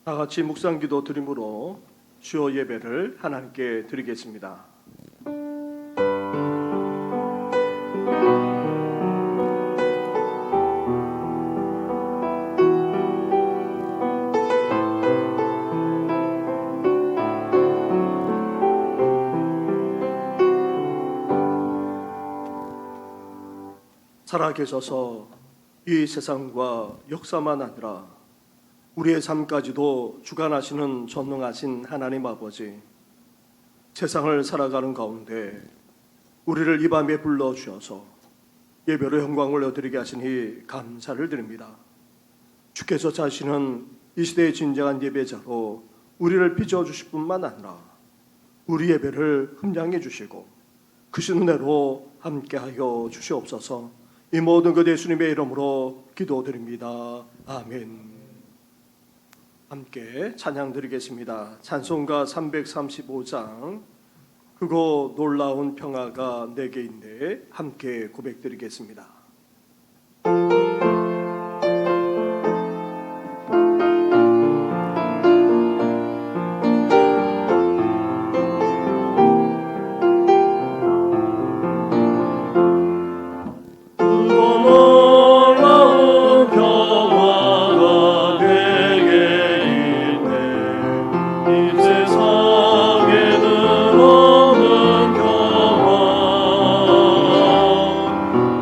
다 같이 묵상기도 드림으로 주여 예배를 하나님께 드리겠습니다. 살아계셔서 이 세상과 역사만 아니라 우리의 삶까지도 주관하시는 전능하신 하나님 아버지, 세상을 살아가는 가운데 우리를 이 밤에 불러주셔서 예배로 영광을 얻드리게 하시니 감사를 드립니다. 주께서 자신은 이 시대의 진정한 예배자로 우리를 빚어주실 뿐만 아니라 우리 예배를 흠양해 주시고 크신 은혜로 함께하여 주시옵소서. 이 모든 것 예수님의 이름으로 기도드립니다. 아멘. 함께 찬양 드리겠습니다. 찬송가 335장 그거 놀라운 평화가 내게 있네, 함께 고백드리겠습니다.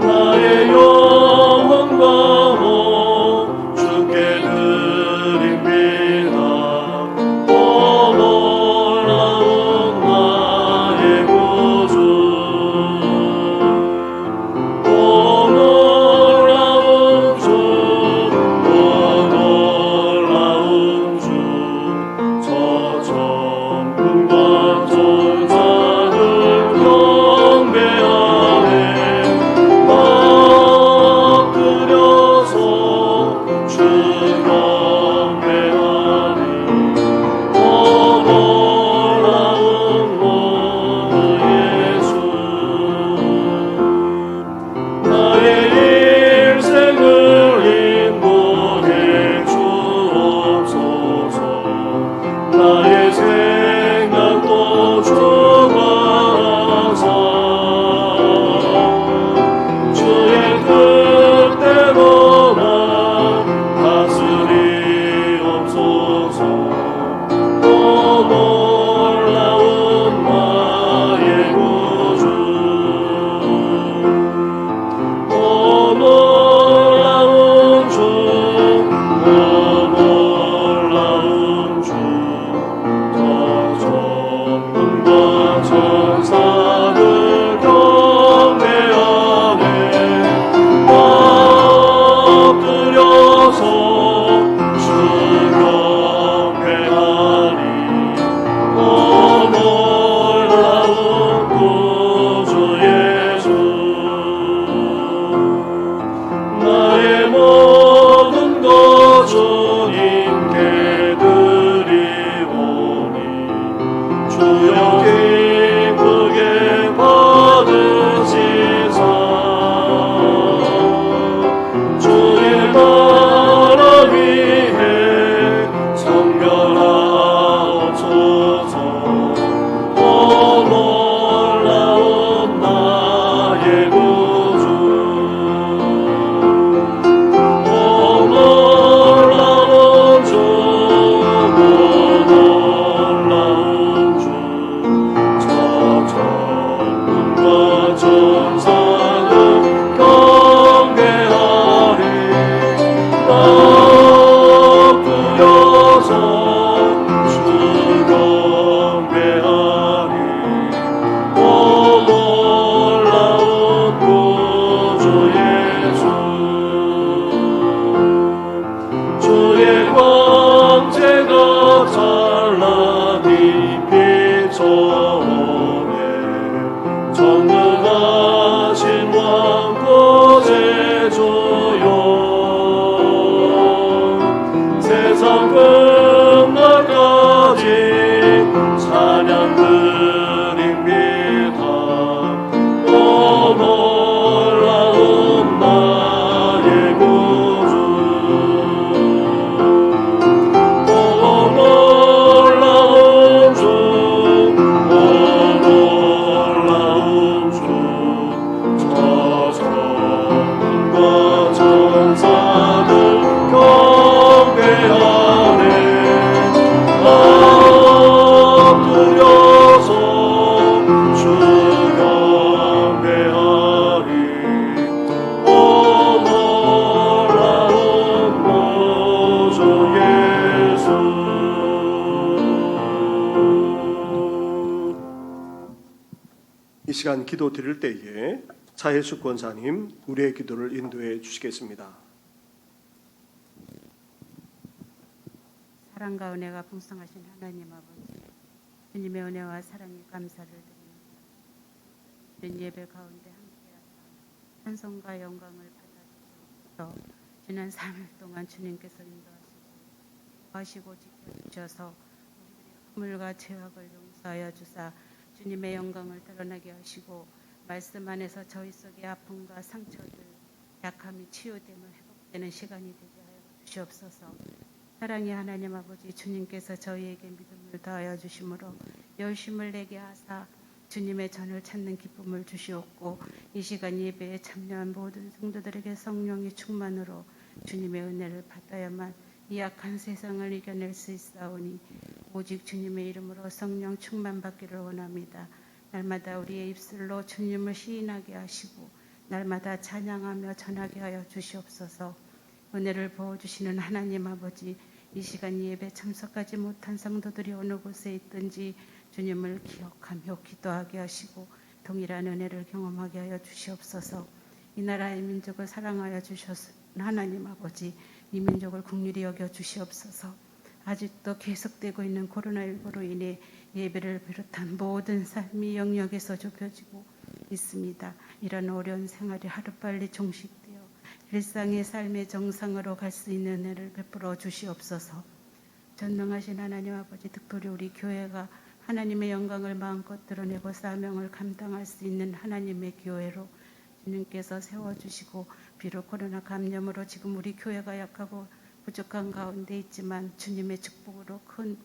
나의 위한 기도 드릴 때에 차혜숙 권사님 우리의 기도를 인도해 주시겠습니다. 사랑과 은혜가 풍성하신 하나님 아버지, 주님의 은혜와 사랑에 감사를 드립니다. 이런 예배 가운데 함께하사 찬송과 영광을 받아주셔서 지난 3일 동안 주님께서 인도하시고 지켜주셔서 우리들의 허물과 죄악을 용서하여 주사 주님의 영광을 드러나게 하시고 말씀 안에서 저희 속의 아픔과 상처들, 약함이 치유됨을 회복되는 시간이 되게 하여 주시옵소서. 사랑의 하나님 아버지, 주님께서 저희에게 믿음을 더하여 주심으로 열심을 내게 하사 주님의 전을 찾는 기쁨을 주시옵고 이 시간 예배에 참여한 모든 성도들에게 성령의 충만으로 주님의 은혜를 받아야만 이 악한 세상을 이겨낼 수 있사오니 오직 주님의 이름으로 성령 충만 받기를 원합니다. 날마다 우리의 입술로 주님을 시인하게 하시고 날마다 찬양하며 전하게 하여 주시옵소서. 은혜를 부어주시는 하나님 아버지, 이 시간 예배 참석하지 못한 성도들이 어느 곳에 있든지 주님을 기억하며 기도하게 하시고 동일한 은혜를 경험하게 하여 주시옵소서. 이 나라의 민족을 사랑하여 주셨은 하나님 아버지, 이 민족을 긍휼히 여겨 주시옵소서. 아직도 계속되고 있는 코로나19로 인해 예배를 비롯한 모든 삶이 영역에서 좁혀지고 있습니다. 이런 어려운 생활이 하루빨리 종식되어 일상의 삶의 정상으로 갈 수 있는 은혜를 베풀어 주시옵소서. 전능하신 하나님 아버지, 특별히 우리 교회가 하나님의 영광을 마음껏 드러내고 사명을 감당할 수 있는 하나님의 교회로 주님께서 세워주시고, 비록 코로나 감염으로 지금 우리 교회가 약하고 부족한 가운데 있지만 주님의 축복으로 큰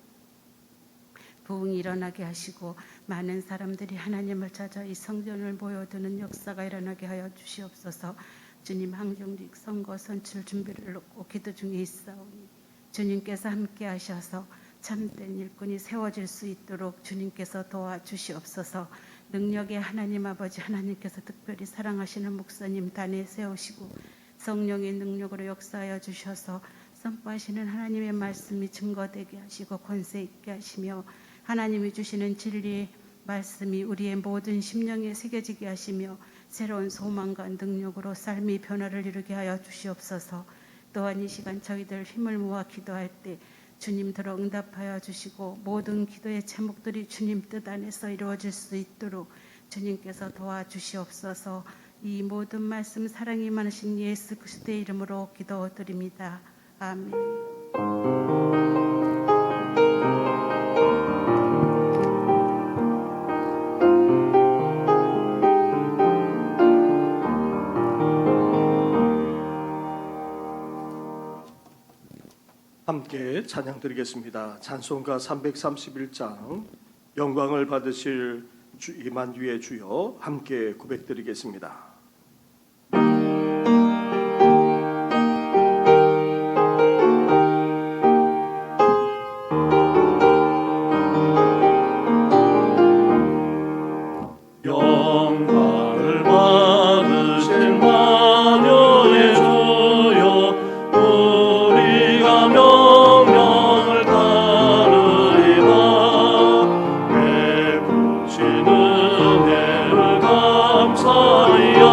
부흥이 일어나게 하시고 많은 사람들이 하나님을 찾아 이 성전을 모여드는 역사가 일어나게 하여 주시옵소서. 주님, 항중직 선거 선출 준비를 놓고 기도 중에 있사오니 주님께서 함께 하셔서 참된 일꾼이 세워질 수 있도록 주님께서 도와주시옵소서. 능력의 하나님 아버지, 하나님께서 특별히 사랑하시는 목사님 단에 세우시고 성령의 능력으로 역사하여 주셔서 선포하시는 하나님의 말씀이 증거되게 하시고 권세 있게 하시며 하나님이 주시는 진리의 말씀이 우리의 모든 심령에 새겨지게 하시며 새로운 소망과 능력으로 삶의 변화를 이루게 하여 주시옵소서. 또한 이 시간 저희들 힘을 모아 기도할 때 주님들어 응답하여 주시고 모든 기도의 제목들이 주님 뜻 안에서 이루어질 수 있도록 주님께서 도와주시옵소서. 이 모든 말씀 사랑이 많으신 예수 그리스도의 이름으로 기도드립니다. 아멘. 함께 찬양 드리겠습니다. 찬송가 331장 영광을 받으실 이만주의 주여 함께 고백드리겠습니다. 영광을 받으실 마녀의 주여 우리가 명령을 따르리라. 베푸신 은혜를 감사하여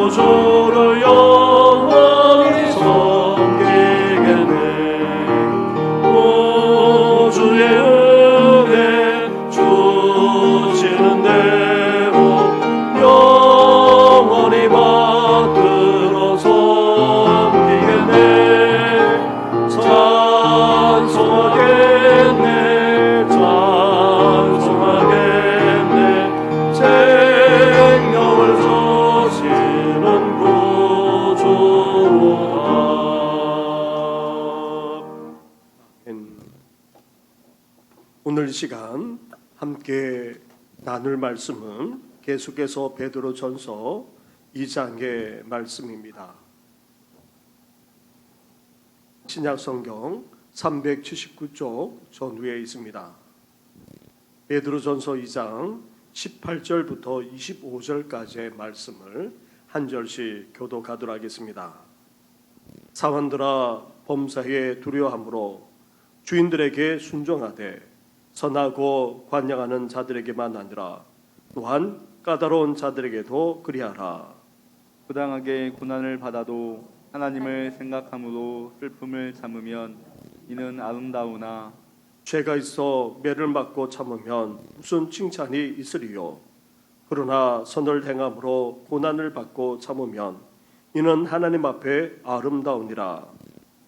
구주를 영원히 섬기겠네. 우주의 은혜 주시는 대로 영원히 받들어 섬기겠네. 찬송하겠네. 찬송하겠네. 생명을 주시는 구주로다. 오늘 시간 함께 나눌 말씀은 계속해서 베드로전서 2장의 말씀입니다. 신약성경 379쪽 전후에 있습니다. 베드로전서 2장 18절부터 25절까지의 말씀을 한 절씩 교독하도록 하겠습니다. 사원들아, 범사에 두려워함으로 주인들에게 순종하되 선하고 관양하는 자들에게만 아니라 또한 까다로운 자들에게도 그리하라. 부당하게 고난을 받아도 하나님을 생각함으로 슬픔을 참으면 이는 아름다우나 죄가 있어 매를 맞고 참으면 무슨 칭찬이 있으리요. 그러나 선을 행함으로 고난을 받고 참으면 이는 하나님 앞에 아름다우니라.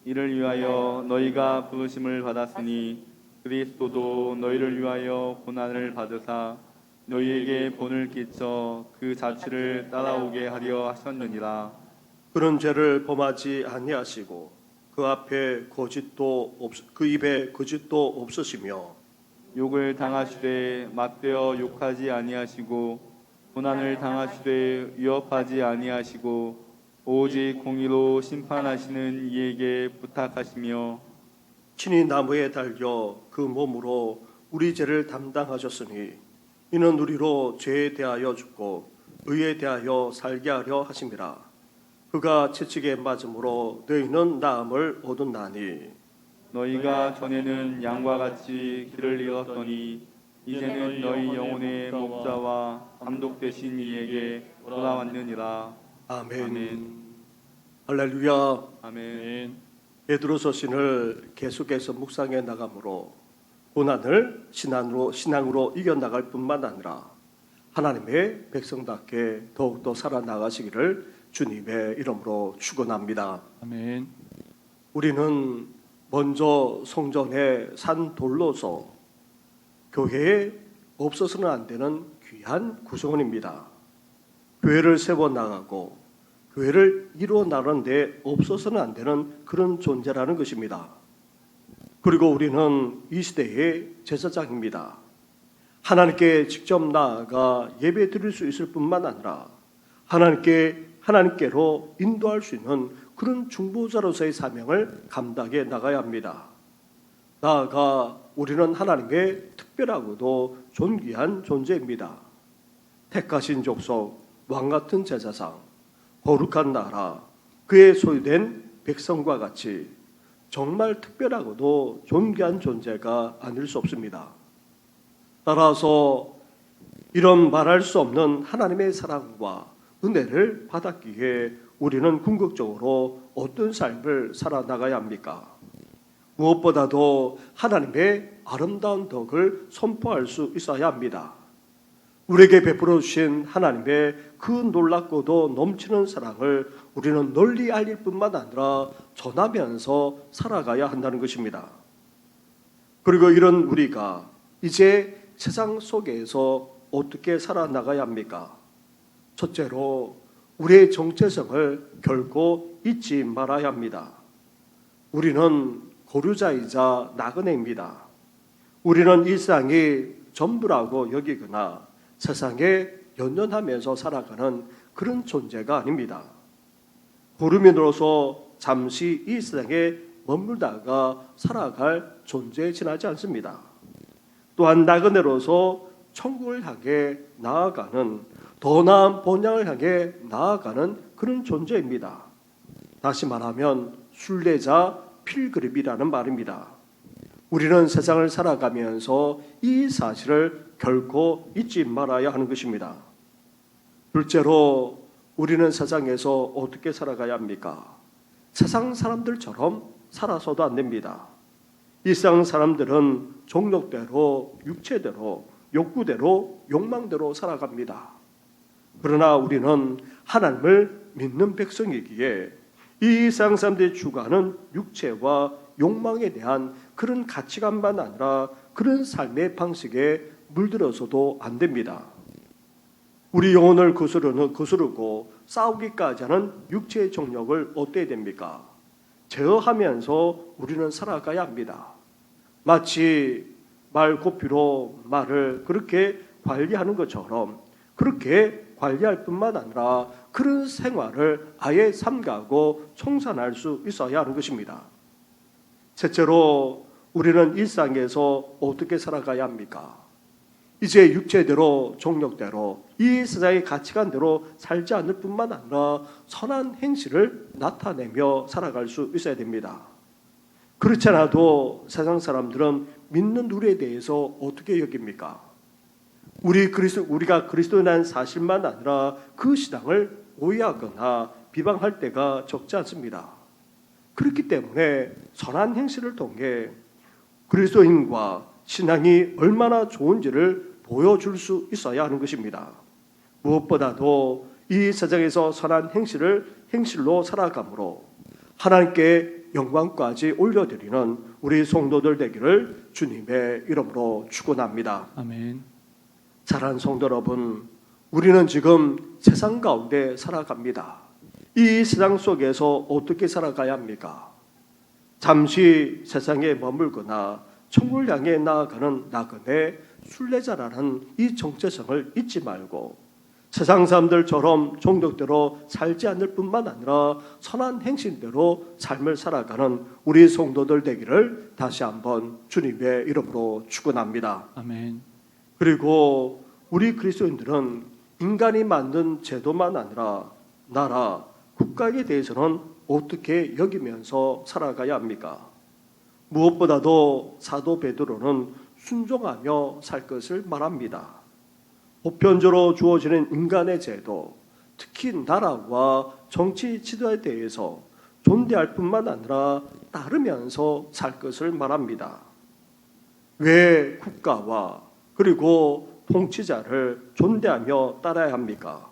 이를 위하여 너희가 부르심을 받았으니 그리스도도 너희를 위하여 고난을 받으사 너희에게 본을 끼쳐 그 자취를 따라오게 하려 하셨느니라. 그런 죄를 범하지 아니하시고 그 입에 거짓도 없으시며 욕을 당하시되 맞되어 욕하지 아니하시고 고난을 당하시되 위협하지 아니하시고 오직 공의로 심판하시는 이에게 부탁하시며 친히 나무에 달려 그 몸으로 우리 죄를 담당하셨으니 이는 우리로 죄에 대하여 죽고 의에 대하여 살게 하려 하심이라. 그가 채찍에 맞음으로 너희는 나음을 얻었나니 너희가 전에는 양과 같이 길을 잃었더니 이제는 너희 영혼의 목자와 감독 되신 이에게 돌아왔느니라. 아멘. 아멘. 할렐루야. 아멘. 베드로서신을 계속해서 묵상해 나가므로 고난을 신앙으로 이겨나갈 뿐만 아니라 하나님의 백성답게 더욱더 살아나가시기를 주님의 이름으로 축원합니다. 아멘. 우리는 먼저 성전에 산 돌로서 교회에 없어서는 안 되는 귀한 구성원입니다. 교회를 세워나가고 교회를 이루어 나가는데 없어서는 안 되는 그런 존재라는 것입니다. 그리고 우리는 이 시대의 제사장입니다. 하나님께 직접 나아가 예배 드릴 수 있을 뿐만 아니라 하나님께로 인도할 수 있는 그런 중보자로서의 사명을 감당해 나가야 합니다. 나아가 우리는 하나님의 특별하고도 존귀한 존재입니다. 택하신 족속, 왕같은 제사장, 거룩한 나라, 그의 소유된 백성과 같이 정말 특별하고도 존귀한 존재가 아닐 수 없습니다. 따라서 이런 말할 수 없는 하나님의 사랑과 은혜를 받았기에 우리는 궁극적으로 어떤 삶을 살아나가야 합니까? 무엇보다도 하나님의 아름다운 덕을 선포할 수 있어야 합니다. 우리에게 베풀어 주신 하나님의 그 놀랍고도 넘치는 사랑을 우리는 널리 알릴 뿐만 아니라 전하면서 살아가야 한다는 것입니다. 그리고 이런 우리가 이제 세상 속에서 어떻게 살아나가야 합니까? 첫째로 우리의 정체성을 결코 잊지 말아야 합니다. 우리는 고류자이자 나그네입니다. 우리는 일상이 전부라고 여기거나 세상에 연연하면서 살아가는 그런 존재가 아닙니다. 고류민으로서 잠시 이 세상에 머물다가 살아갈 존재에 지나지 않습니다. 또한 나그네로서 천국을 향해 나아가는 더 나은 본향을 향해 나아가는 그런 존재입니다. 다시 말하면 순례자 필그림이라는 말입니다. 우리는 세상을 살아가면서 이 사실을 결코 잊지 말아야 하는 것입니다. 둘째로 우리는 세상에서 어떻게 살아가야 합니까? 세상 사람들처럼 살아서도 안 됩니다. 이 세상 사람들은 정욕대로, 육체대로, 욕구대로, 욕망대로 살아갑니다. 그러나 우리는 하나님을 믿는 백성이기에 이 세상 사람들이 추구하는 육체와 욕망에 대한 그런 가치관만 아니라 그런 삶의 방식에 물들어서도 안 됩니다. 우리 영혼을 거스르고 싸우기까지 하는 육체의 정욕을 어때야 됩니까? 제어하면서 우리는 살아가야 합니다. 마치 말고피로 말을 그렇게 관리하는 것처럼 그렇게 관리할 뿐만 아니라 그런 생활을 아예 삼가고 청산할 수 있어야 하는 것입니다. 셋째로 우리는 일상에서 어떻게 살아가야 합니까? 이제 육체대로 정욕대로 이 세상의 가치관대로 살지 않을 뿐만 아니라 선한 행실을 나타내며 살아갈 수 있어야 됩니다. 그렇지 않아도 세상 사람들은 믿는 우리에 대해서 어떻게 여깁니까? 우리가 그리스도인이라는 사실만 아니라 그 신앙을 오해하거나 비방할 때가 적지 않습니다. 그렇기 때문에 선한 행실을 통해 그리스도인과 신앙이 얼마나 좋은지를 보여줄 수 있어야 하는 것입니다. 무엇보다도 이 세상에서 선한 행실로 살아감으로 하나님께 영광까지 올려드리는 우리 성도들 되기를 주님의 이름으로 축원합니다. 아멘. 사랑하는 성도 여러분, 우리는 지금 세상 가운데 살아갑니다. 이 세상 속에서 어떻게 살아가야 합니까? 잠시 세상에 머물거나 천국을 향해 나아가는 나그네 순례자라는 이 정체성을 잊지 말고 세상 사람들처럼 정욕대로 살지 않을 뿐만 아니라 선한 행실대로 삶을 살아가는 우리 성도들 되기를 다시 한번 주님의 이름으로 축원합니다. 아멘. 그리고 우리 그리스도인들은 인간이 만든 제도만 아니라 나라, 국가에 대해서는 어떻게 여기면서 살아가야 합니까? 무엇보다도 사도 베드로는 순종하며 살 것을 말합니다. 보편적으로 주어지는 인간의 제도, 특히 나라와 정치 지도에 대해서 존대할 뿐만 아니라 따르면서 살 것을 말합니다. 왜 국가와 그리고 통치자를 존대하며 따라야 합니까?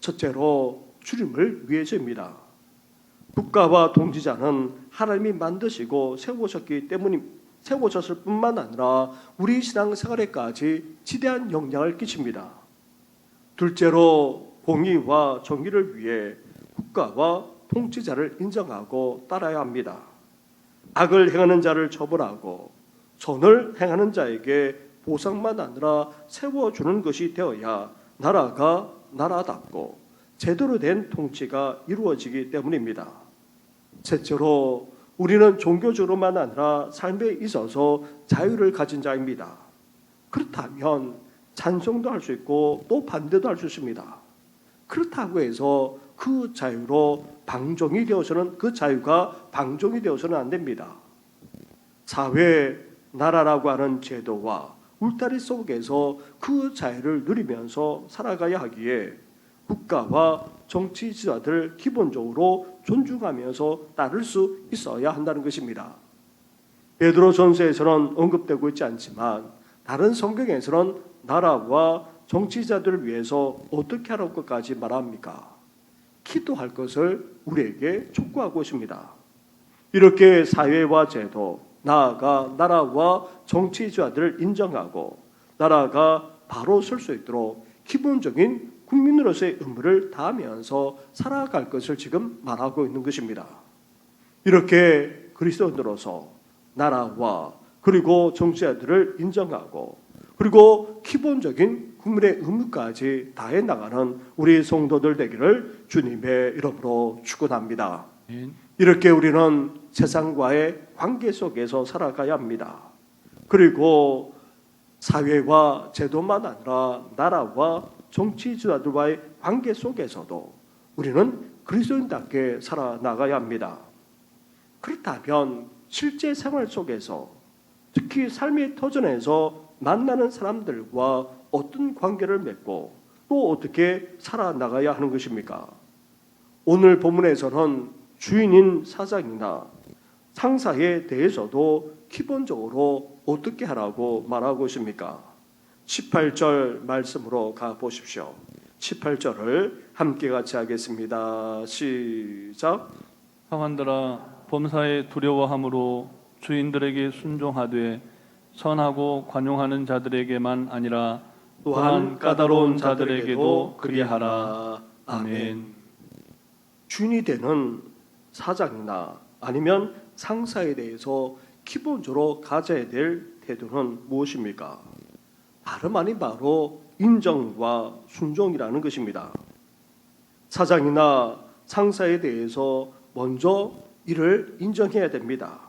첫째로 주님을 위해서입니다. 국가와 통치자는 하나님이 만드시고 세우셨을 뿐만 아니라 우리 신앙생활에까지 지대한 영향을 끼칩니다. 둘째로 공의와 정의를 위해 국가와 통치자를 인정하고 따라야 합니다. 악을 행하는 자를 처벌하고 선을 행하는 자에게 보상만 아니라 세워주는 것이 되어야 나라가 나라답고 제대로 된 통치가 이루어지기 때문입니다. 셋째로 우리는 종교적으로만 아니라 삶에 있어서 자유를 가진 자입니다. 그렇다면 찬송도 할 수 있고 또 반대도 할 수 있습니다. 그렇다고 해서 그 자유가 방종이 되어서는 안 됩니다. 사회, 나라라고 하는 제도와 울타리 속에서 그 자유를 누리면서 살아가야 하기에 국가와 정치 지도자들을 기본적으로 존중하면서 따를 수 있어야 한다는 것입니다. 베드로전서에서는 언급되고 있지 않지만 다른 성경에서는 나라와 정치자들을 위해서 어떻게 하라고 것까지 말합니까? 기도할 것을 우리에게 촉구하고 있습니다. 이렇게 사회와 제도, 나아가 나라와 정치자들을 인정하고 나라가 바로 설 수 있도록 기본적인 국민으로서의 의무를 다하면서 살아갈 것을 지금 말하고 있는 것입니다. 이렇게 그리스도인으로서 나라와 그리고 정치자들을 인정하고 그리고 기본적인 국민의 의무까지 다해 나가는 우리 성도들 되기를 주님의 이름으로 축원합니다. 이렇게 우리는 세상과의 관계 속에서 살아가야 합니다. 그리고 사회와 제도만 아니라 나라와 정치 지도자들과의 관계 속에서도 우리는 그리스도인답게 살아나가야 합니다. 그렇다면 실제 생활 속에서 특히 삶의 터전에서 만나는 사람들과 어떤 관계를 맺고 또 어떻게 살아나가야 하는 것입니까? 오늘 본문에서는 주인인 사장이나 상사에 대해서도 기본적으로 어떻게 하라고 말하고 있습니까? 18절 말씀으로 가보십시오. 18절을 함께 같이 하겠습니다. 시작. 하완들아 범사에 두려워함으로 주인들에게 순종하되 선하고 관용하는 자들에게만 아니라 또한 까다로운 자들에게도 그리하라. 아멘. 주인이 되는 사장이나 아니면 상사에 대해서 기본적으로 가져야 될 태도는 무엇입니까? 다름 아닌 바로 인정과 순종이라는 것입니다. 사장이나 상사에 대해서 먼저 이를 인정해야 됩니다.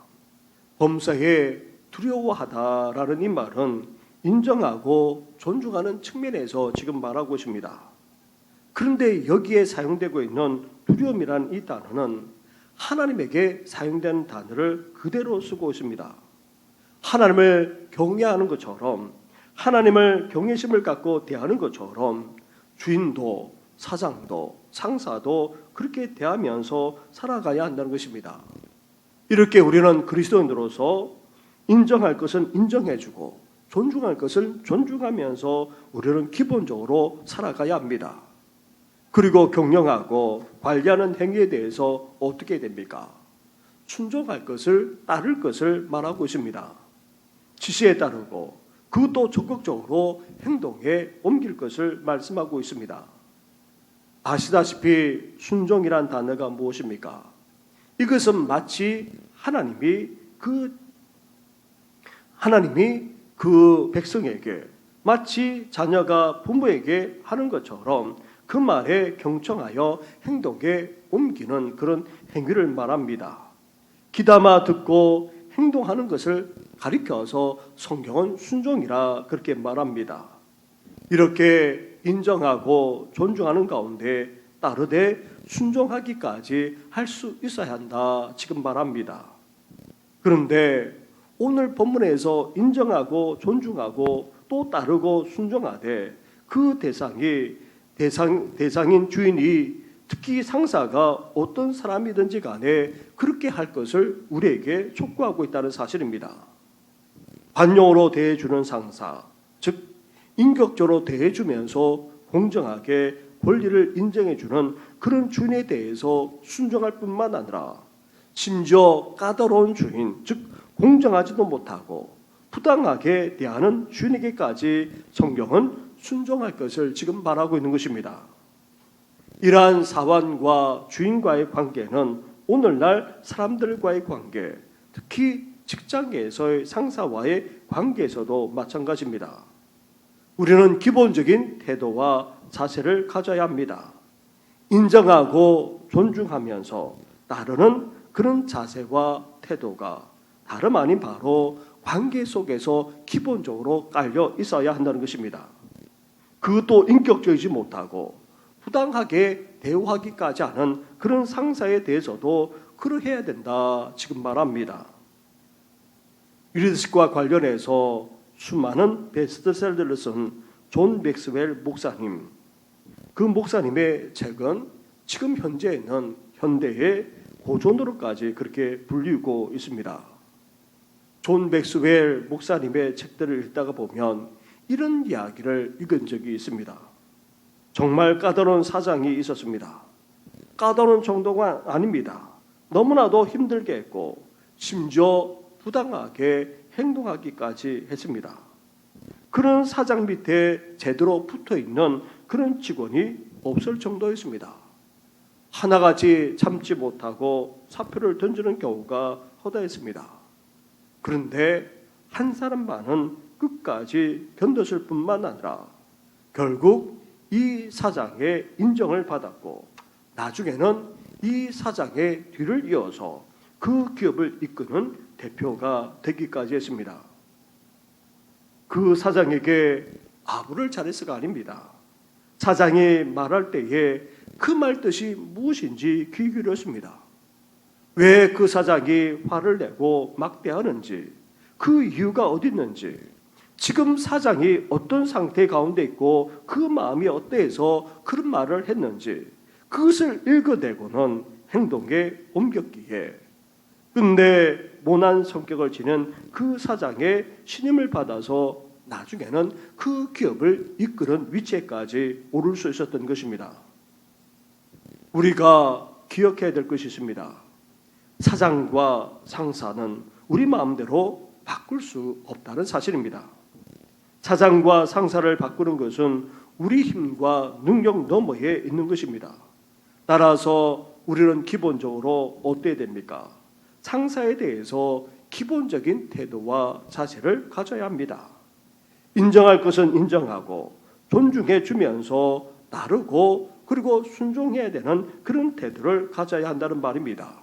범사에 두려워하다라는 이 말은 인정하고 존중하는 측면에서 지금 말하고 있습니다. 그런데 여기에 사용되고 있는 두려움이라는 이 단어는 하나님에게 사용된 단어를 그대로 쓰고 있습니다. 하나님을 경외하는 것처럼, 하나님을 경외심을 갖고 대하는 것처럼 주인도 사장도 상사도 그렇게 대하면서 살아가야 한다는 것입니다. 이렇게 우리는 그리스도인으로서 인정할 것은 인정해주고 존중할 것을 존중하면서 우리는 기본적으로 살아가야 합니다. 그리고 경영하고 관리하는 행위에 대해서 어떻게 됩니까? 순종할 것을 따를 것을 말하고 있습니다. 지시에 따르고 그것도 적극적으로 행동에 옮길 것을 말씀하고 있습니다. 아시다시피 순종이란 단어가 무엇입니까? 이것은 마치 하나님이 그 백성에게 마치 자녀가 부모에게 하는 것처럼 그 말에 경청하여 행동에 옮기는 그런 행위를 말합니다. 귀담아 듣고 행동하는 것을 가리켜서 성경은 순종이라 그렇게 말합니다. 이렇게 인정하고 존중하는 가운데 따르되 순종하기까지 할 수 있어야 한다 지금 말합니다. 그런데 오늘 본문에서 인정하고 존중하고 또 따르고 순종하되 그 대상인 주인이 특히 상사가 어떤 사람이든지 간에 그렇게 할 것을 우리에게 촉구하고 있다는 사실입니다. 관용으로 대해주는 상사, 즉 인격적으로 대해주면서 공정하게 권리를 인정해주는 그런 주인에 대해서 순종할 뿐만 아니라 심지어 까다로운 주인, 즉 공정하지도 못하고 부당하게 대하는 주인에게까지 성경은 순종할 것을 지금 말하고 있는 것입니다. 이러한 사원과 주인과의 관계는 오늘날 사람들과의 관계, 특히 직장에서의 상사와의 관계에서도 마찬가지입니다. 우리는 기본적인 태도와 자세를 가져야 합니다. 인정하고 존중하면서 따르는 그런 자세와 태도가 다름 아닌 바로 관계 속에서 기본적으로 깔려 있어야 한다는 것입니다. 그것도 인격적이지 못하고 부당하게 대우하기까지 하는 그런 상사에 대해서도 그러해야 된다 지금 말합니다. 리더십과 관련해서 수많은 베스트셀러를 쓴 존 맥스웰 목사님, 그 목사님의 책은 지금 현재는 현대의 고전으로까지 그렇게 불리고 있습니다. 존 맥스웰 목사님의 책들을 읽다가 보면 이런 이야기를 읽은 적이 있습니다. 정말 까다로운 사장이 있었습니다. 까다로운 정도가 아닙니다. 너무나도 힘들게 했고 심지어 부당하게 행동하기까지 했습니다. 그런 사장 밑에 제대로 붙어있는 그런 직원이 없을 정도였습니다. 하나같이 참지 못하고 사표를 던지는 경우가 허다했습니다. 그런데 한 사람만은 끝까지 견뎠을 뿐만 아니라 결국 이 사장의 인정을 받았고 나중에는 이 사장의 뒤를 이어서 그 기업을 이끄는 대표가 되기까지 했습니다. 그 사장에게 아부를 잘했어가 아닙니다. 사장이 말할 때에 그 말 뜻이 무엇인지 귀 기울였습니다. 왜 그 사장이 화를 내고 막대하는지, 그 이유가 어디 있는지, 지금 사장이 어떤 상태 가운데 있고 그 마음이 어때서 그런 말을 했는지, 그것을 읽어내고는 행동에 옮겼기에 근데 모난 성격을 지닌 그 사장의 신임을 받아서 나중에는 그 기업을 이끄는 위치에까지 오를 수 있었던 것입니다. 우리가 기억해야 될 것이 있습니다. 사장과 상사는 우리 마음대로 바꿀 수 없다는 사실입니다. 사장과 상사를 바꾸는 것은 우리 힘과 능력 너머에 있는 것입니다. 따라서 우리는 기본적으로 어때야 됩니까? 상사에 대해서 기본적인 태도와 자세를 가져야 합니다. 인정할 것은 인정하고 존중해 주면서 따르고 그리고 순종해야 되는 그런 태도를 가져야 한다는 말입니다.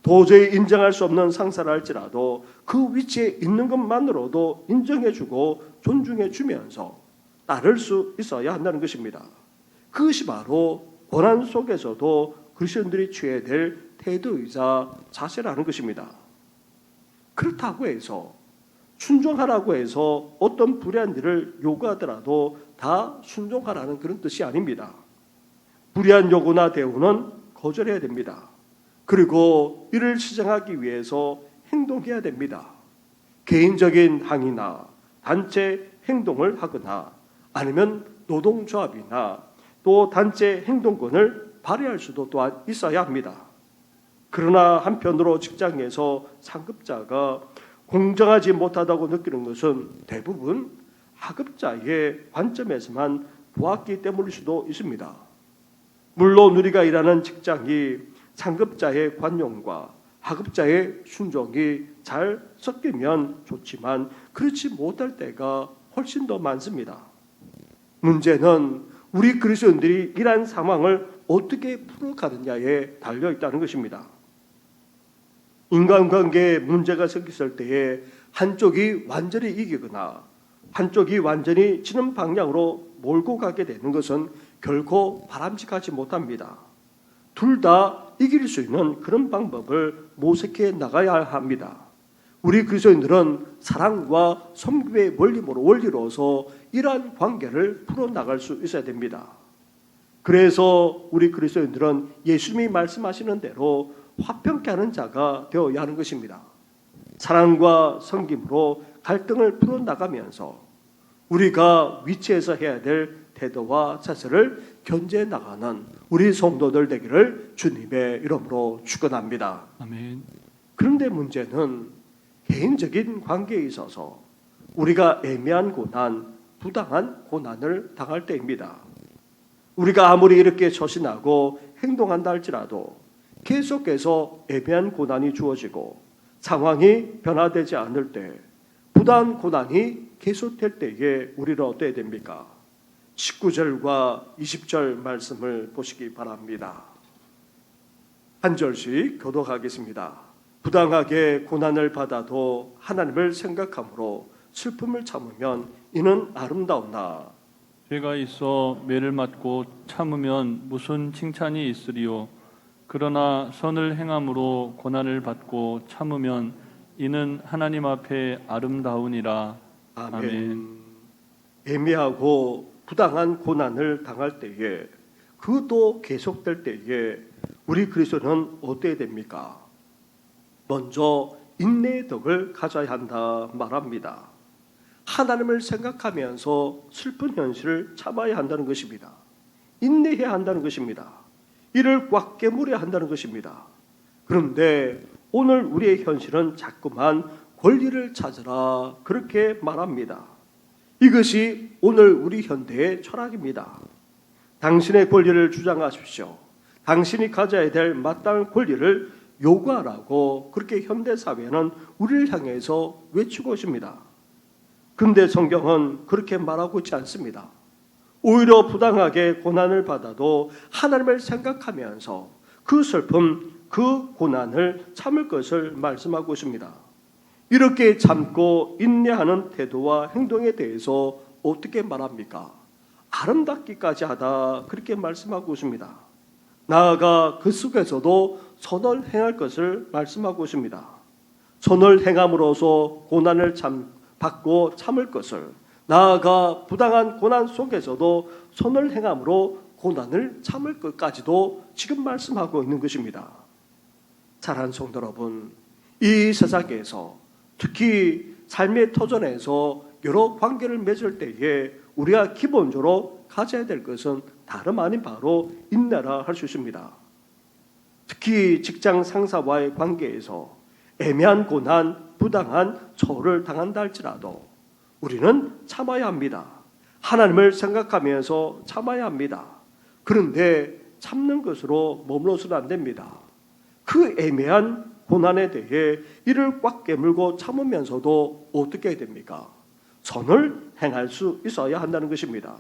도저히 인정할 수 없는 상사라 할지라도 그 위치에 있는 것만으로도 인정해주고 존중해주면서 따를 수 있어야 한다는 것입니다. 그것이 바로 고난 속에서도 그리스도인들이 취해야 될 태도이자 자세라는 것입니다. 그렇다고 해서 순종하라고 해서 어떤 불의한 일을 요구하더라도 다 순종하라는 그런 뜻이 아닙니다. 불의한 요구나 대우는 거절해야 됩니다. 그리고 이를 시정하기 위해서 행동해야 됩니다. 개인적인 항의나 단체 행동을 하거나 아니면 노동조합이나 또 단체 행동권을 발휘할 수도 또한 있어야 합니다. 그러나 한편으로 직장에서 상급자가 공정하지 못하다고 느끼는 것은 대부분 하급자의 관점에서만 보았기 때문일 수도 있습니다. 물론 우리가 일하는 직장이 상급자의 관용과 하급자의 순종이 잘 섞이면 좋지만 그렇지 못할 때가 훨씬 더 많습니다. 문제는 우리 그리스도인들이 이러한 상황을 어떻게 풀어가느냐에 달려 있다는 것입니다. 인간관계에 문제가 생겼을 때에 한쪽이 완전히 이기거나 한쪽이 완전히 지는 방향으로 몰고 가게 되는 것은 결코 바람직하지 못합니다. 둘 다 이길 수 있는 그런 방법을 모색해 나가야 합니다. 우리 그리스도인들은 사랑과 섬김의 원리로서 이러한 관계를 풀어나갈 수 있어야 됩니다. 그래서 우리 그리스도인들은 예수님이 말씀하시는 대로 화평케 하는 자가 되어야 하는 것입니다. 사랑과 섬김으로 갈등을 풀어나가면서 우리가 위치에서 해야 될 태도와 자세를 견제해 나가는 우리 성도들 되기를 주님의 이름으로 축원합니다. 아멘. 그런데 문제는 개인적인 관계에 있어서 우리가 애매한 고난, 부당한 고난을 당할 때입니다. 우리가 아무리 이렇게 처신하고 행동한다 할지라도 계속해서 애매한 고난이 주어지고 상황이 변화되지 않을 때 부당한 고난이 계속될 때에 우리는 어때야 됩니까? 19절과 20절 말씀을 보시기 바랍니다. 한 절씩 교독하겠습니다. 부당하게 고난을 받아도 하나님을 생각함으로 슬픔을 참으면 이는 아름다우나 죄가 있어 매를 맞고 참으면 무슨 칭찬이 있으리요. 그러나 선을 행함으로 고난을 받고 참으면 이는 하나님 앞에 아름다우니라. 아멘. 애매하고 부당한 고난을 당할 때에 그것도 계속될 때에 우리 그리스도는 어때야 됩니까? 먼저 인내의 덕을 가져야 한다 말합니다. 하나님을 생각하면서 슬픈 현실을 참아야 한다는 것입니다. 인내해야 한다는 것입니다. 이를 꽉 깨물어야 한다는 것입니다. 그런데 오늘 우리의 현실은 자꾸만 권리를 찾으라 그렇게 말합니다. 이것이 오늘 우리 현대의 철학입니다. 당신의 권리를 주장하십시오. 당신이 가져야 될 마땅한 권리를 요구하라고 그렇게 현대사회는 우리를 향해서 외치고 있습니다. 근데 성경은 그렇게 말하고 있지 않습니다. 오히려 부당하게 고난을 받아도 하나님을 생각하면서 그 슬픔, 그 고난을 참을 것을 말씀하고 있습니다. 이렇게 참고 인내하는 태도와 행동에 대해서 어떻게 말합니까? 아름답기까지 하다 그렇게 말씀하고 있습니다. 나아가 그 속에서도 선을 행할 것을 말씀하고 있습니다. 선을 행함으로써 고난을 받고 참을 것을, 나아가 부당한 고난 속에서도 선을 행함으로 고난을 참을 것까지도 지금 말씀하고 있는 것입니다. 사랑하는 성도 여러분, 이 세상에서 특히 삶의 터전에서 여러 관계를 맺을 때에 우리가 기본적으로 가져야 될 것은 다름 아닌 바로 인내라 할 수 있습니다. 특히 직장 상사와의 관계에서 애매한 고난, 부당한 처우를 당한다 할지라도 우리는 참아야 합니다. 하나님을 생각하면서 참아야 합니다. 그런데 참는 것으로 머물러서는 안 됩니다. 그 애매한 고난에 대해 이를 꽉 깨물고 참으면서도 어떻게 해야 됩니까? 선을 행할 수 있어야 한다는 것입니다.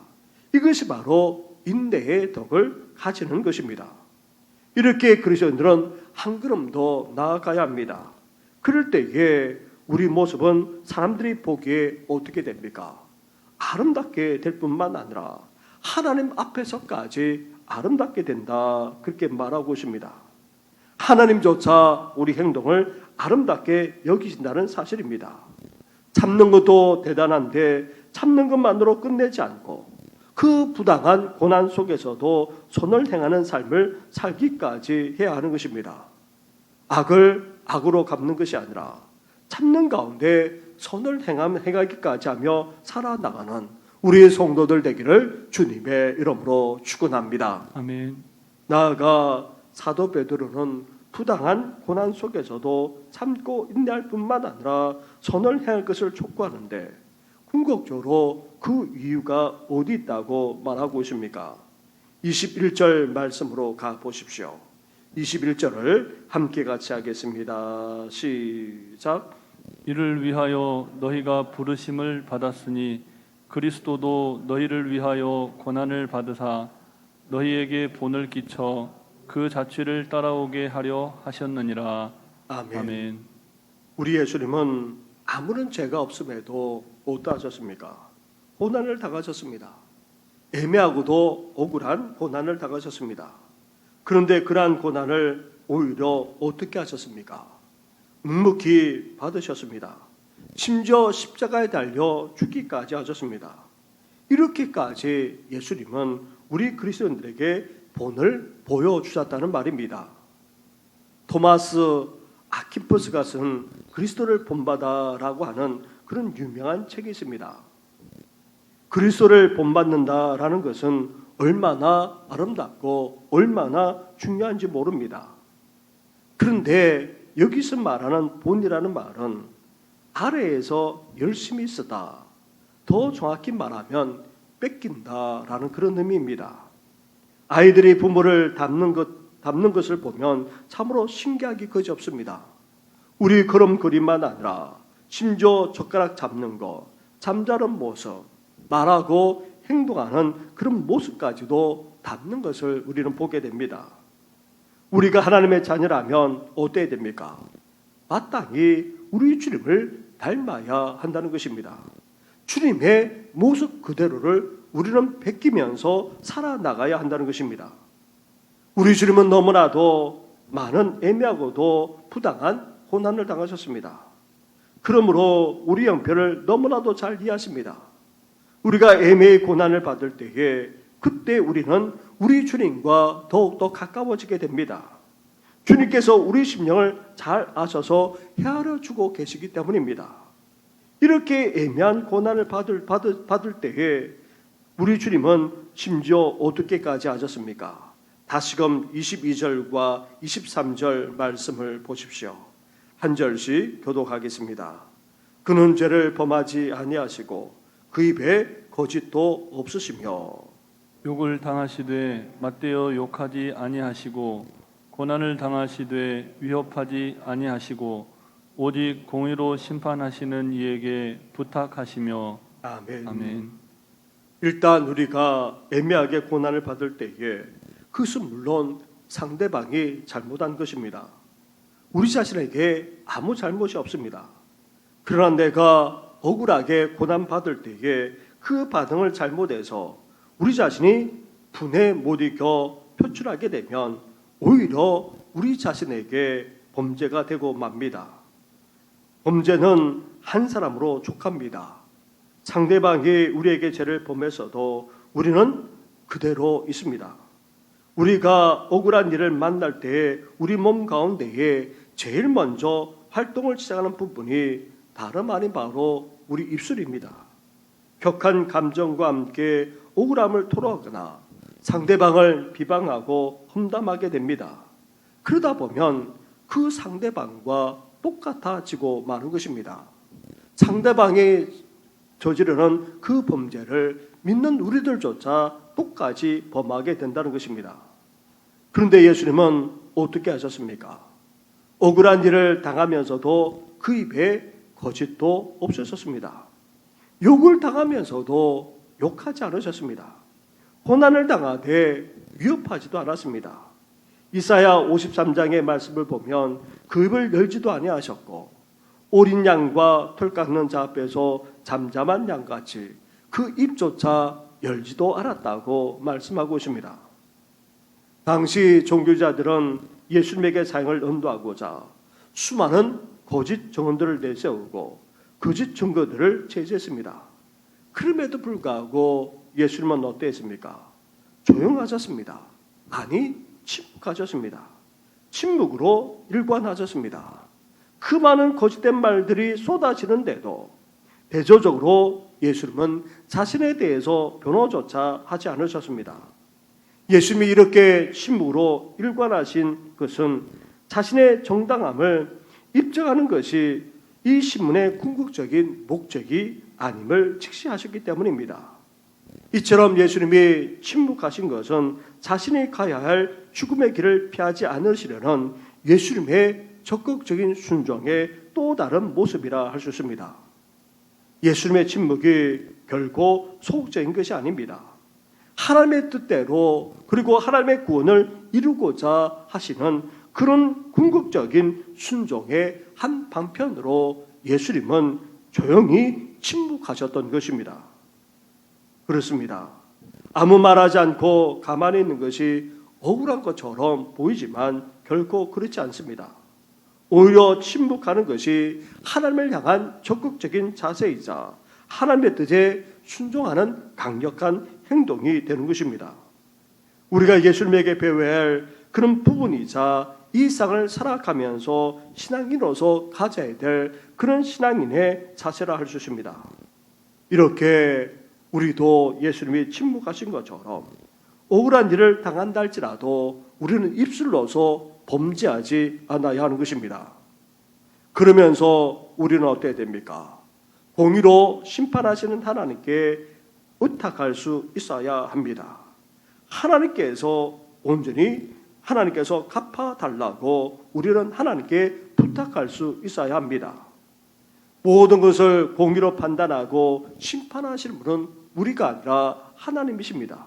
이것이 바로 인내의 덕을 가지는 것입니다. 이렇게 그리스도인들은 한 걸음 더 나아가야 합니다. 그럴 때에 우리 모습은 사람들이 보기에 어떻게 됩니까? 아름답게 될 뿐만 아니라 하나님 앞에서까지 아름답게 된다, 그렇게 말하고 있습니다. 하나님조차 우리 행동을 아름답게 여기신다는 사실입니다. 참는 것도 대단한데 참는 것만으로 끝내지 않고 그 부당한 고난 속에서도 선을 행하는 삶을 살기까지 해야 하는 것입니다. 악을 악으로 갚는 것이 아니라 참는 가운데 선을 행하기까지 하며 살아나가는 우리의 성도들 되기를 주님의 이름으로 축원합니다. 아멘. 나아가 사도 베드로는 부당한 고난 속에서도 참고 인내할 뿐만 아니라 선을 행할 것을 촉구하는데 궁극적으로 그 이유가 어디 있다고 말하고 있습니까? 21절 말씀으로 가보십시오. 21절을 함께 같이 하겠습니다. 시작. 이를 위하여 너희가 부르심을 받았으니 그리스도도 너희를 위하여 고난을 받으사 너희에게 본을 끼쳐 그 자취를 따라오게 하려 하셨느니라. 아멘. 아멘. 우리 예수님은 아무런 죄가 없음에도 어떠하셨습니까? 고난을 당하셨습니다. 애매하고도 억울한 고난을 당하셨습니다. 그런데 그러한 고난을 오히려 어떻게 하셨습니까? 묵묵히 받으셨습니다. 심지어 십자가에 달려 죽기까지 하셨습니다. 이렇게까지 예수님은 우리 그리스도인들에게 본을 보여주셨다는 말입니다. 토마스 아퀴포스가 쓴 그리스도를 본받아라고 하는 그런 유명한 책이 있습니다. 그리스도를 본받는다라는 것은 얼마나 아름답고 얼마나 중요한지 모릅니다. 그런데 여기서 말하는 본이라는 말은 아래에서 열심히 쓰다, 더 정확히 말하면 뺏긴다라는 그런 의미입니다. 아이들이 부모를 닮는 것을 보면 참으로 신기하기 그지없습니다. 우리 걸음걸이만 아니라 심지어 젓가락 잡는 것, 잠자는 모습, 말하고 행동하는 그런 모습까지도 닮는 것을 우리는 보게 됩니다. 우리가 하나님의 자녀라면 어때야 됩니까? 마땅히 우리 주님을 닮아야 한다는 것입니다. 주님의 모습 그대로를 우리는 베끼면서 살아나가야 한다는 것입니다. 우리 주님은 너무나도 많은 애매하고도 부당한 고난을 당하셨습니다. 그러므로 우리 형편을 너무나도 잘 이해하십니다. 우리가 애매히 고난을 받을 때에 그때 우리는 우리 주님과 더욱더 가까워지게 됩니다. 주님께서 우리 심령을 잘 아셔서 헤아려 주고 계시기 때문입니다. 이렇게 애매한 고난을 받을 때에 우리 주님은 심지어 어떻게까지 하셨습니까? 다시금 22절과 23절 말씀을 보십시오. 한 절씩 교독하겠습니다. 그는 죄를 범하지 아니하시고 그 입에 거짓도 없으시며 욕을 당하시되 맞대어 욕하지 아니하시고 고난을 당하시되 위협하지 아니하시고 오직 공의로 심판하시는 이에게 부탁하시며 아멘. 아멘. 일단 우리가 애매하게 고난을 받을 때에 그것은 물론 상대방이 잘못한 것입니다. 우리 자신에게 아무 잘못이 없습니다. 그러나 내가 억울하게 고난받을 때에 그 반응을 잘못해서 우리 자신이 분에 못 이겨 표출하게 되면 오히려 우리 자신에게 범죄가 되고 맙니다. 범죄는 한 사람으로 족합니다. 상대방이 우리에게 죄를 범했어도 우리는 그대로 있습니다. 우리가 억울한 일을 만날 때 우리 몸 가운데에 제일 먼저 활동을 시작하는 부분이 다름 아닌 바로 우리 입술입니다. 격한 감정과 함께 억울함을 토로하거나 상대방을 비방하고 험담하게 됩니다. 그러다 보면 그 상대방과 똑같아지고 마는 것입니다. 상대방이 저지르는 그 범죄를 믿는 우리들조차 똑같이 범하게 된다는 것입니다. 그런데 예수님은 어떻게 하셨습니까? 억울한 일을 당하면서도 그 입에 거짓도 없으셨습니다. 욕을 당하면서도 욕하지 않으셨습니다. 고난을 당하되 위협하지도 않았습니다. 이사야 53장의 말씀을 보면 그 입을 열지도 아니하셨고 어린 양과 털 깎는 자 앞에서 잠잠한 양같이 그 입조차 열지도 않았다고 말씀하고 있습니다. 당시 종교자들은 예수님에게 사형을 언도하고자 수많은 거짓 증언들을 내세우고 거짓 증거들을 제시했습니다. 그럼에도 불구하고 예수님은 어땠습니까? 조용하셨습니다. 아니, 침묵하셨습니다. 침묵으로 일관하셨습니다. 그 많은 거짓된 말들이 쏟아지는데도 대조적으로 예수님은 자신에 대해서 변호조차 하지 않으셨습니다. 예수님이 이렇게 침묵으로 일관하신 것은 자신의 정당함을 입증하는 것이 이 신문의 궁극적인 목적이 아님을 직시하셨기 때문입니다. 이처럼 예수님이 침묵하신 것은 자신이 가야 할 죽음의 길을 피하지 않으시려는 예수님의 적극적인 순종의 또 다른 모습이라 할 수 있습니다. 예수님의 침묵이 결코 소극적인 것이 아닙니다. 하나님의 뜻대로 그리고 하나님의 구원을 이루고자 하시는 그런 궁극적인 순종의 한 방편으로 예수님은 조용히 침묵하셨던 것입니다. 그렇습니다. 아무 말하지 않고 가만히 있는 것이 억울한 것처럼 보이지만 결코 그렇지 않습니다. 오히려 침묵하는 것이 하나님을 향한 적극적인 자세이자 하나님의 뜻에 순종하는 강력한 행동이 되는 것입니다. 우리가 예수님에게 배워야 할 그런 부분이자 이 세상을 살아가면서 신앙인으로서 가져야 될 그런 신앙인의 자세라 할 수 있습니다. 이렇게 우리도 예수님이 침묵하신 것처럼 억울한 일을 당한다 할지라도 우리는 입술로서 범죄하지 않아야 하는 것입니다. 그러면서 우리는 어떻게 됩니까? 공의로 심판하시는 하나님께 의탁할 수 있어야 합니다. 하나님께서 온전히 하나님께서 갚아달라고 우리는 하나님께 부탁할 수 있어야 합니다. 모든 것을 공의로 판단하고 심판하시는 분은 우리가 아니라 하나님이십니다.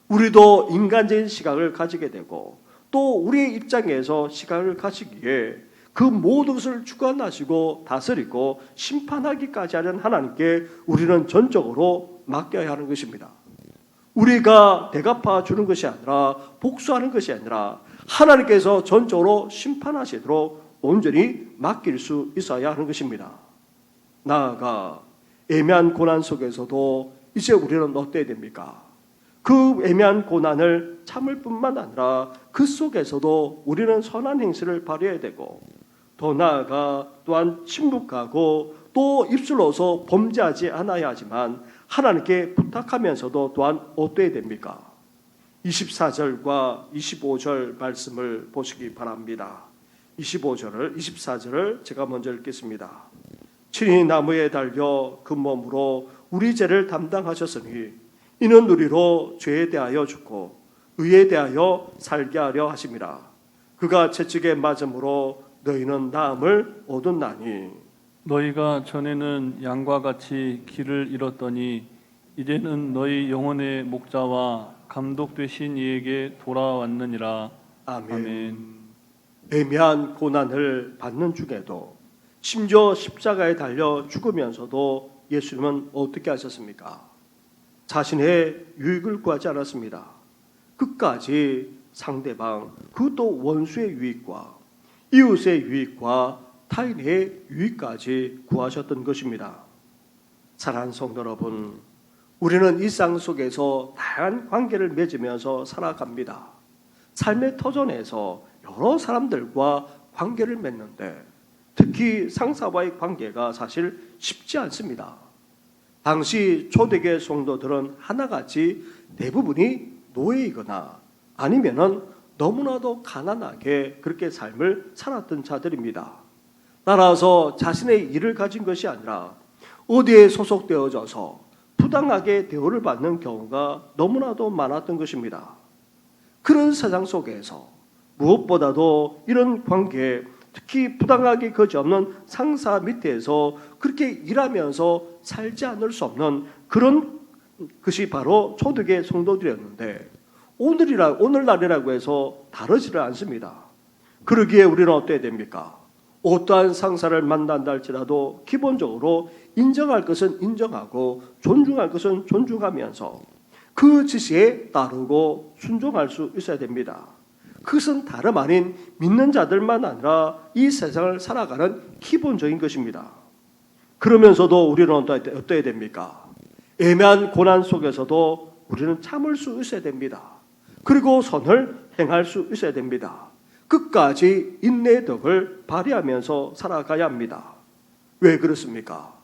우리도 인간적인 시각을 가지게 되고 또 우리의 입장에서 시각을 가지기에 그 모든 것을 주관하시고 다스리고 심판하기까지 하는 하나님께 우리는 전적으로 맡겨야 하는 것입니다. 우리가 대갚아 주는 것이 아니라 복수하는 것이 아니라 하나님께서 전적으로 심판하시도록 온전히 맡길 수 있어야 하는 것입니다. 나아가 애매한 고난 속에서도 이제 우리는 어때야 됩니까? 그 애매한 고난을 참을 뿐만 아니라 그 속에서도 우리는 선한 행실을 발휘해야 되고 더 나아가 또한 침묵하고 또 입술로서 범죄하지 않아야 하지만 하나님께 부탁하면서도 또한 어때야 됩니까? 24절과 25절 말씀을 보시기 바랍니다. 24절을 제가 먼저 읽겠습니다. 친히 나무에 달려 그 몸으로 우리 죄를 담당하셨으니 이는 우리로 죄에 대하여 죽고 의에 대하여 살게 하려 하심이라. 그가 채찍에 맞음으로 너희는 나음을 얻었나니. 너희가 전에는 양과 같이 길을 잃었더니 이제는 너희 영혼의 목자와 감독 되신 이에게 돌아왔느니라. 아멘. 애매한 고난을 받는 중에도 심지어 십자가에 달려 죽으면서도 예수님은 어떻게 하셨습니까? 자신의 유익을 구하지 않았습니다. 끝까지 상대방, 그것도 원수의 유익과 이웃의 유익과 타인의 유익까지 구하셨던 것입니다. 사랑하는 성도 여러분, 우리는 일상 속에서 다양한 관계를 맺으면서 살아갑니다. 삶의 터전에서 여러 사람들과 관계를 맺는데 특히 상사와의 관계가 사실 쉽지 않습니다. 당시 초대교회 성도들은 하나같이 대부분이 노예이거나 아니면은 너무나도 가난하게 그렇게 삶을 살았던 자들입니다. 따라서 자신의 일을 가진 것이 아니라 어디에 소속되어져서 부당하게 대우를 받는 경우가 너무나도 많았던 것입니다. 그런 세상 속에서 무엇보다도 이런 관계, 특히 부당하게 거지없는 상사 밑에서 그렇게 일하면서 살지 않을 수 없는 그런 것이 바로 초대교회 성도들이었는데 오늘날이라고 해서 다르지를 않습니다. 그러기에 우리는 어때야 됩니까? 어떠한 상사를 만난다 할지라도 기본적으로 인정할 것은 인정하고 존중할 것은 존중하면서 그 지시에 따르고 순종할 수 있어야 됩니다. 그것은 다름 아닌 믿는 자들만 아니라 이 세상을 살아가는 기본적인 것입니다. 그러면서도 우리는 어떠해야 됩니까? 애매한 고난 속에서도 우리는 참을 수 있어야 됩니다. 그리고 선을 행할 수 있어야 됩니다. 끝까지 인내의 덕을 발휘하면서 살아가야 합니다. 왜 그렇습니까?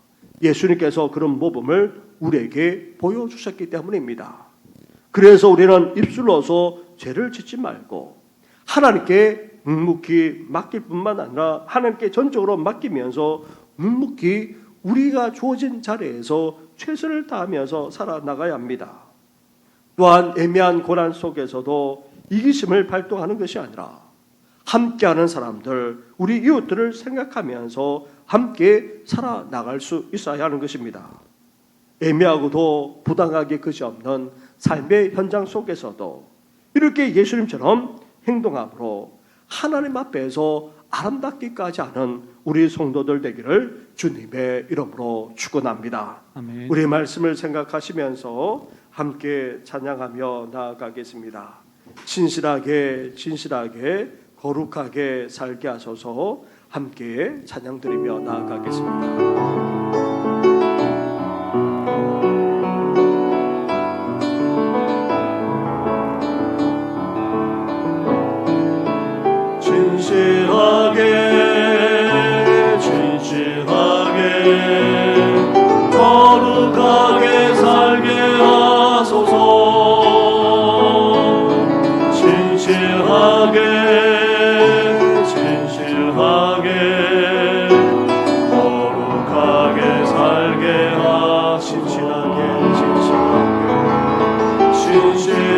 예수님께서 그런 모범을 우리에게 보여주셨기 때문입니다. 그래서 우리는 입술로서 죄를 짓지 말고 하나님께 묵묵히 맡길 뿐만 아니라 하나님께 전적으로 맡기면서 묵묵히 우리가 주어진 자리에서 최선을 다하면서 살아나가야 합니다. 또한 애매한 고난 속에서도 이기심을 발동하는 것이 아니라 함께하는 사람들, 우리 이웃들을 생각하면서 함께 살아나갈 수 있어야 하는 것입니다. 애매하고도 부당하게 그지없는 삶의 현장 속에서도 이렇게 예수님처럼 행동함으로 하나님 앞에서 아름답기까지 하는 우리 성도들 되기를 주님의 이름으로 축원합니다. 아멘. 우리 말씀을 생각하시면서 함께 찬양하며 나아가겠습니다. 진실하게 거룩하게 살게 하소서. 함께 찬양드리며 나아가겠습니다. 진실하게 거룩하게 살게 하소서. 진실하게 거룩하게 살게 하소서. 주의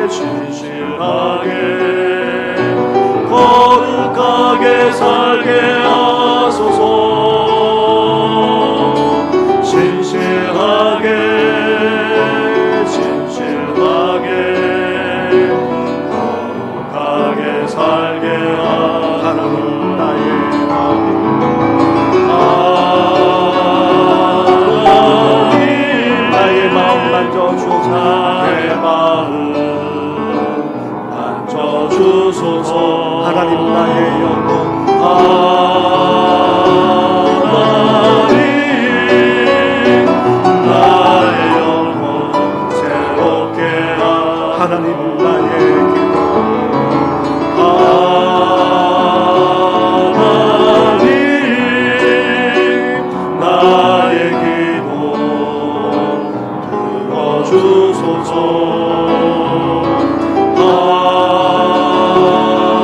진실하게 거룩하게 살게 하소서. 진실하게 거룩하게 살게 하나님 나의 나의 마음 만져주소서. 나의 마음 만져주소서. 하나님 나의 영혼 하나님 나의 영혼 새롭게 하나님 나의 기도 하나님 나의 기도 들어주소서.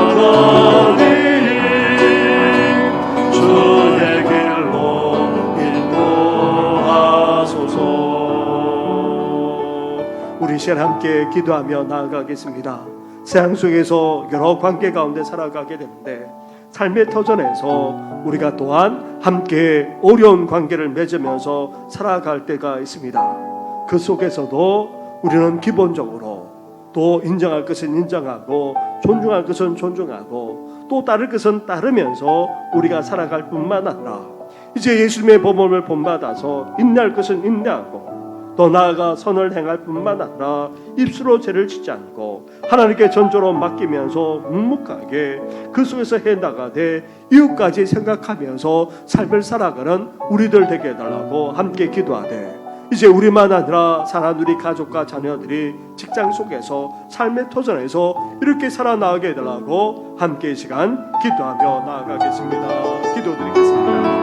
하나님 주의 길로 인도하소서. 우리 시간 함께 기도하며 나아가겠습니다. 세상 속에서 여러 관계 가운데 살아가게 되는데 삶의 터전에서 우리가 또한 함께 어려운 관계를 맺으면서 살아갈 때가 있습니다. 그 속에서도 우리는 기본적으로 또 인정할 것은 인정하고 존중할 것은 존중하고 또 따를 것은 따르면서 우리가 살아갈 뿐만 아니라 이제 예수님의 보험을 본받아서 인내할 것은 인내하고 또 나아가 선을 행할 뿐만 아니라 입술로 죄를 짓지 않고 하나님께 전적으로 맡기면서 묵묵하게 그 속에서 해나가되 이웃까지 생각하면서 삶을 살아가는 우리들 되게 해달라고 함께 기도하되 이제 우리만 아니라 사랑하는 우리 가족과 자녀들이 직장 속에서 삶의 터전에서 이렇게 살아나가게 해달라고 함께 이 시간 기도하며 나아가겠습니다. 기도드리겠습니다.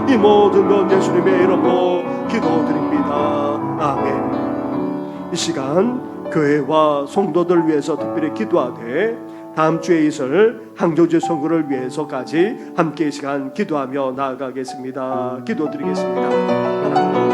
이 모든 것 예수님의 이름으로 기도드립니다. 아멘. 이 시간 교회와 성도들 위해서 특별히 기도하되 다음 주에 있을 항저주 선거를 위해서까지 함께 이 시간 기도하며 나아가겠습니다. 기도드리겠습니다.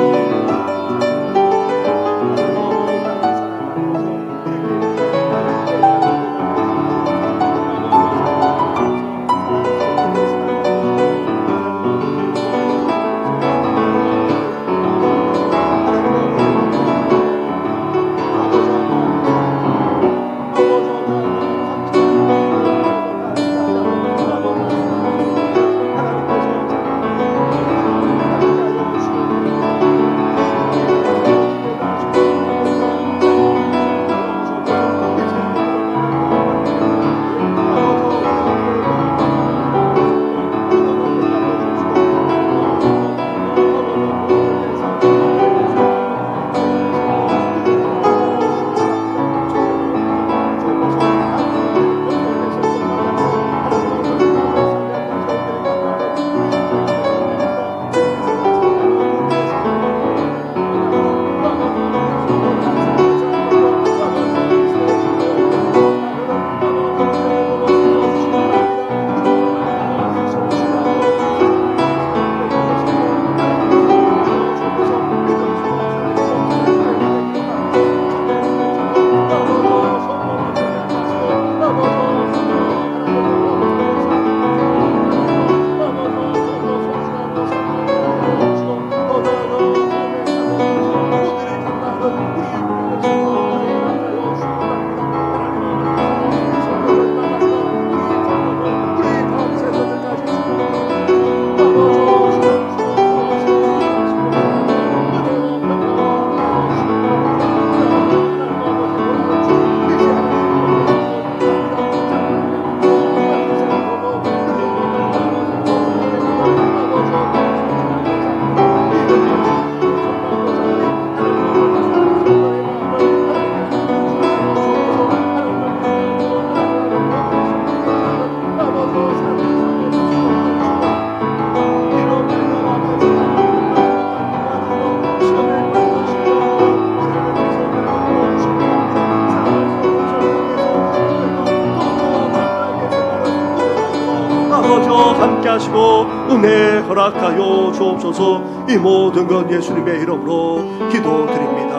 함께 하시고 은혜 허락하여 주옵소서. 이 모든 것 예수님의 이름으로 기도드립니다.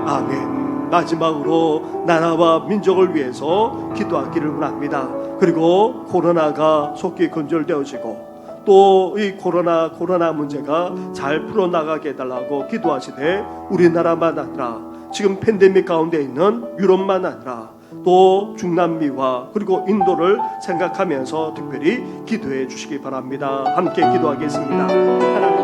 아멘. 마지막으로 나라와 민족을 위해서 기도하기를 원합니다. 그리고 코로나가 속히 근절되어지고 또 이 코로나 문제가 잘 풀어나가게 해달라고 기도하시되 우리나라만 아니라 지금 팬데믹 가운데 있는 유럽만 아니라 또 중남미와 그리고 인도를 생각하면서 특별히 기도해 주시기 바랍니다. 함께 기도하겠습니다. 하나님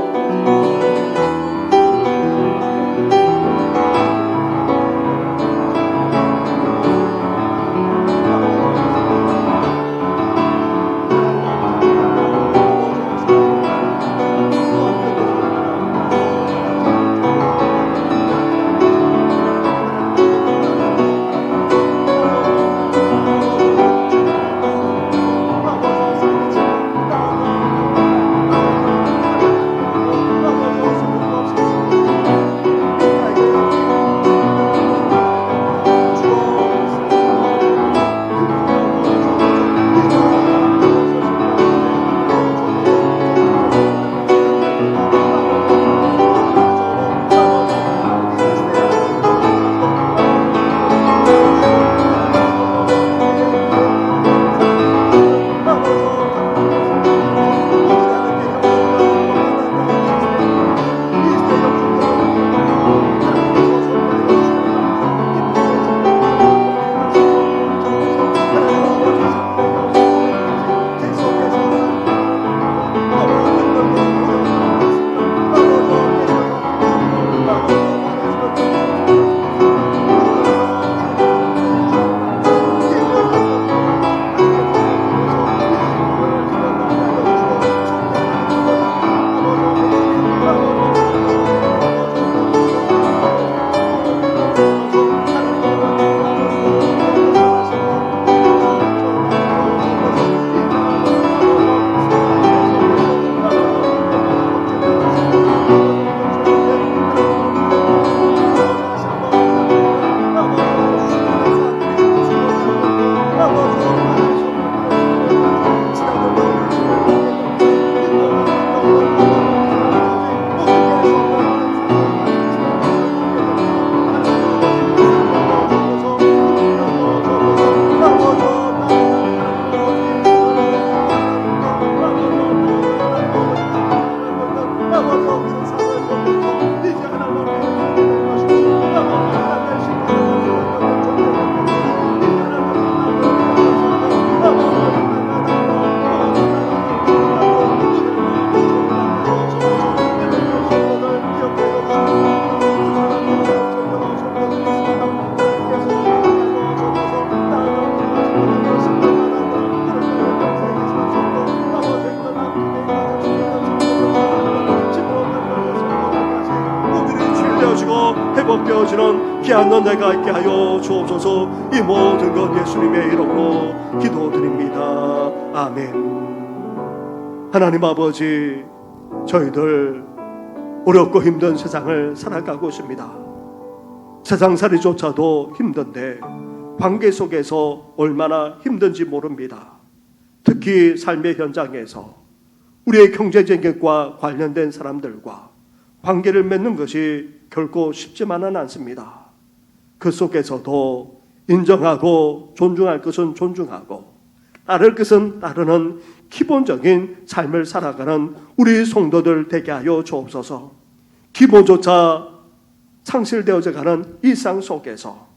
되어지는 귀한 은혜가 있게 하여 주옵소서. 이 모든 것 예수님의 이름으로 기도드립니다. 아멘. 하나님 아버지, 저희들 어렵고 힘든 세상을 살아가고 있습니다. 세상살이조차도 힘든데 관계 속에서 얼마나 힘든지 모릅니다. 특히 삶의 현장에서 우리의 경제적과 관련된 사람들과 관계를 맺는 것이 결코 쉽지만은 않습니다. 그 속에서도 인정하고 존중할 것은 존중하고 따를 것은 따르는 기본적인 삶을 살아가는 우리 성도들 되게 하여 주옵소서. 기본조차 상실되어져 가는 일상 속에서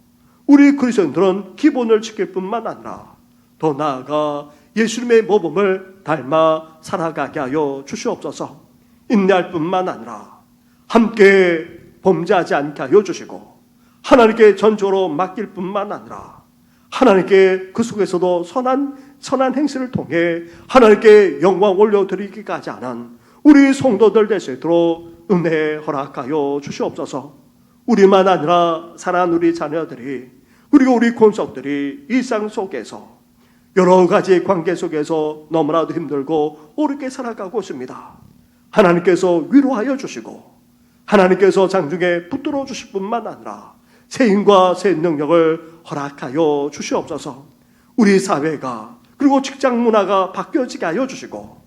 우리 그리스도인들은 기본을 지킬 뿐만 아니라 더 나아가 예수님의 모범을 닮아 살아가게 하여 주시옵소서. 인내할 뿐만 아니라 함께 범죄하지 않게 하여 주시고 하나님께 전적으로 맡길 뿐만 아니라 하나님께 그 속에서도 선한 행실을 통해 하나님께 영광 올려드리기까지 하는 우리 성도들 될 수 있도록 은혜 허락하여 주시옵소서. 우리만 아니라 사랑하는 우리 자녀들이 그리고 우리 권속들이 일상 속에서 여러 가지 관계 속에서 너무나도 힘들고 어렵게 살아가고 있습니다. 하나님께서 위로하여 주시고 하나님께서 장중에 붙들어 주실 뿐만 아니라 새 힘과 새 능력을 허락하여 주시옵소서. 우리 사회가 그리고 직장 문화가 바뀌어지게 하여 주시고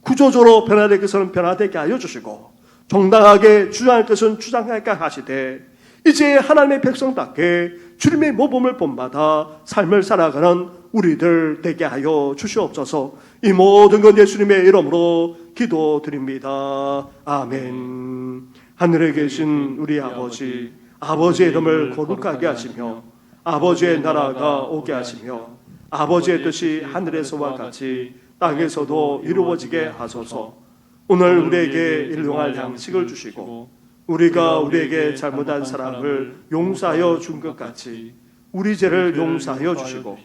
구조적으로 변화될 것은 변화되게 하여 주시고 정당하게 주장할 것은 주장하게 하시되 이제 하나님의 백성답게 주님의 모범을 본받아 삶을 살아가는 우리들 되게 하여 주시옵소서. 이 모든 건 예수님의 이름으로 기도드립니다. 아멘. 하늘에 계신 우리 아버지, 아버지의 이름을 거룩하게 하시며 아버지의 나라가 오게 하시며 아버지의 뜻이 하늘에서와 같이 땅에서도 이루어지게 하소서. 오늘 우리에게 일용할 양식을 주시고 우리가 우리에게 잘못한 사람을 용서하여 준 것 같이 우리 죄를 용서하여 주시고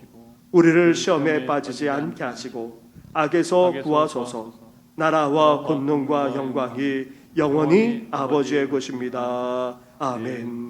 우리를 시험에 빠지지 않게 하시고 악에서 구하소서. 나라와 권능과 영광이 영원히 아버지의 것입니다. 아멘.